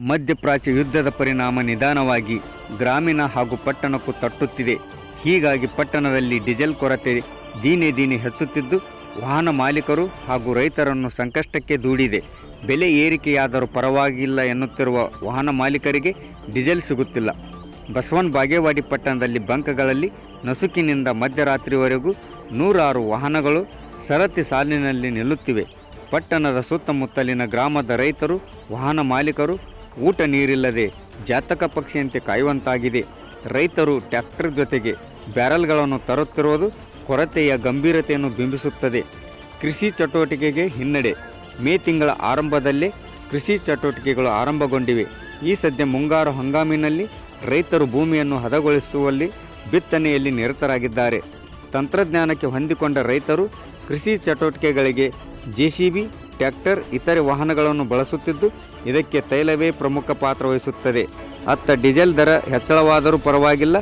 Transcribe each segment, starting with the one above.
ಮಧ್ಯಪ್ರಾಚ್ಯ ಯುದ್ಧದ ಪರಿಣಾಮ ನಿಧಾನವಾಗಿ ಗ್ರಾಮೀಣ ಹಾಗೂ ಪಟ್ಟಣಕ್ಕೂ ತಟ್ಟುತ್ತಿದೆ. ಹೀಗಾಗಿ ಪಟ್ಟಣದಲ್ಲಿ ಡೀಸೆಲ್ ಕೊರತೆ ದಿನೇ ದಿನೇ ಹೆಚ್ಚುತ್ತಿದ್ದು ವಾಹನ ಮಾಲೀಕರು ಹಾಗೂ ರೈತರನ್ನು ಸಂಕಷ್ಟಕ್ಕೆ ದೂಡಿದೆ. ಬೆಲೆ ಏರಿಕೆಯಾದರೂ ಪರವಾಗಿಲ್ಲ ಎನ್ನುತ್ತಿರುವ ವಾಹನ ಮಾಲೀಕರಿಗೆ ಡೀಸೆಲ್ ಸಿಗುತ್ತಿಲ್ಲ. ಬಸವನ ಬಾಗೇವಾಡಿ ಪಟ್ಟಣದಲ್ಲಿ ಬಂಕ್ಗಳಲ್ಲಿ ನಸುಕಿನಿಂದ ಮಧ್ಯರಾತ್ರಿವರೆಗೂ ನೂರಾರು ವಾಹನಗಳು ಸರತಿ ಸಾಲಿನಲ್ಲಿ ನಿಲ್ಲುತ್ತಿವೆ. ಪಟ್ಟಣದ ಸುತ್ತಮುತ್ತಲಿನ ಗ್ರಾಮದ ರೈತರು, ವಾಹನ ಮಾಲೀಕರು ಊಟ ನೀರಿಲ್ಲದೆ ಜಾತಕ ಪಕ್ಷಿಯಂತೆ ಕಾಯುವಂತಾಗಿದೆ. ರೈತರು ಟ್ರ್ಯಾಕ್ಟರ್ ಜೊತೆಗೆ ಬ್ಯಾರಲ್ಗಳನ್ನು ತರುತ್ತಿರುವುದು ಕೊರತೆಯ ಗಂಭೀರತೆಯನ್ನು ಬಿಂಬಿಸುತ್ತದೆ. ಕೃಷಿ ಚಟುವಟಿಕೆಗೆ ಹಿನ್ನಡೆ. ಮೇ ತಿಂಗಳ ಆರಂಭದಲ್ಲೇ ಕೃಷಿ ಚಟುವಟಿಕೆಗಳು ಆರಂಭಗೊಂಡಿವೆ. ಈ ಸದ್ಯ ಮುಂಗಾರು ಹಂಗಾಮಿನಲ್ಲಿ ರೈತರು ಭೂಮಿಯನ್ನು ಹದಗೊಳಿಸುವಲ್ಲಿ ಬಿತ್ತನೆಯಲ್ಲಿ ನಿರತರಾಗಿದ್ದಾರೆ. ತಂತ್ರಜ್ಞಾನಕ್ಕೆ ಹೊಂದಿಕೊಂಡ ರೈತರು ಕೃಷಿ ಚಟುವಟಿಕೆಗಳಿಗೆ ಜೆಸಿಬಿ, ಟ್ರ್ಯಾಕ್ಟರ್, ಇತರೆ ವಾಹನಗಳನ್ನು ಬಳಸುತ್ತಿದ್ದು ಇದಕ್ಕೆ ತೈಲವೇ ಪ್ರಮುಖ ಪಾತ್ರ ವಹಿಸುತ್ತದೆ. ಅತ್ತ ಡೀಸೆಲ್ ದರ ಹೆಚ್ಚಳವಾದರೂ ಪರವಾಗಿಲ್ಲ,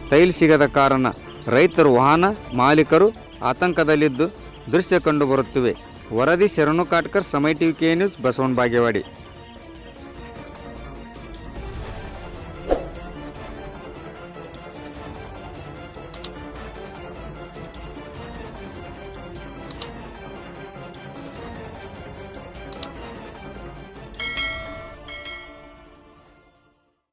ತೈಲ ಸಿಗದ ಕಾರಣ ರೈತರು, ವಾಹನ ಮಾಲೀಕರು ಆತಂಕದಲ್ಲಿದ್ದು ದೃಶ್ಯ ಕಂಡುಬರುತ್ತಿವೆ. ವರದಿ ಶರಣು ಕಾಟ್ಕರ್, ಸಮಯ TV K news, Basavana Bagewadi.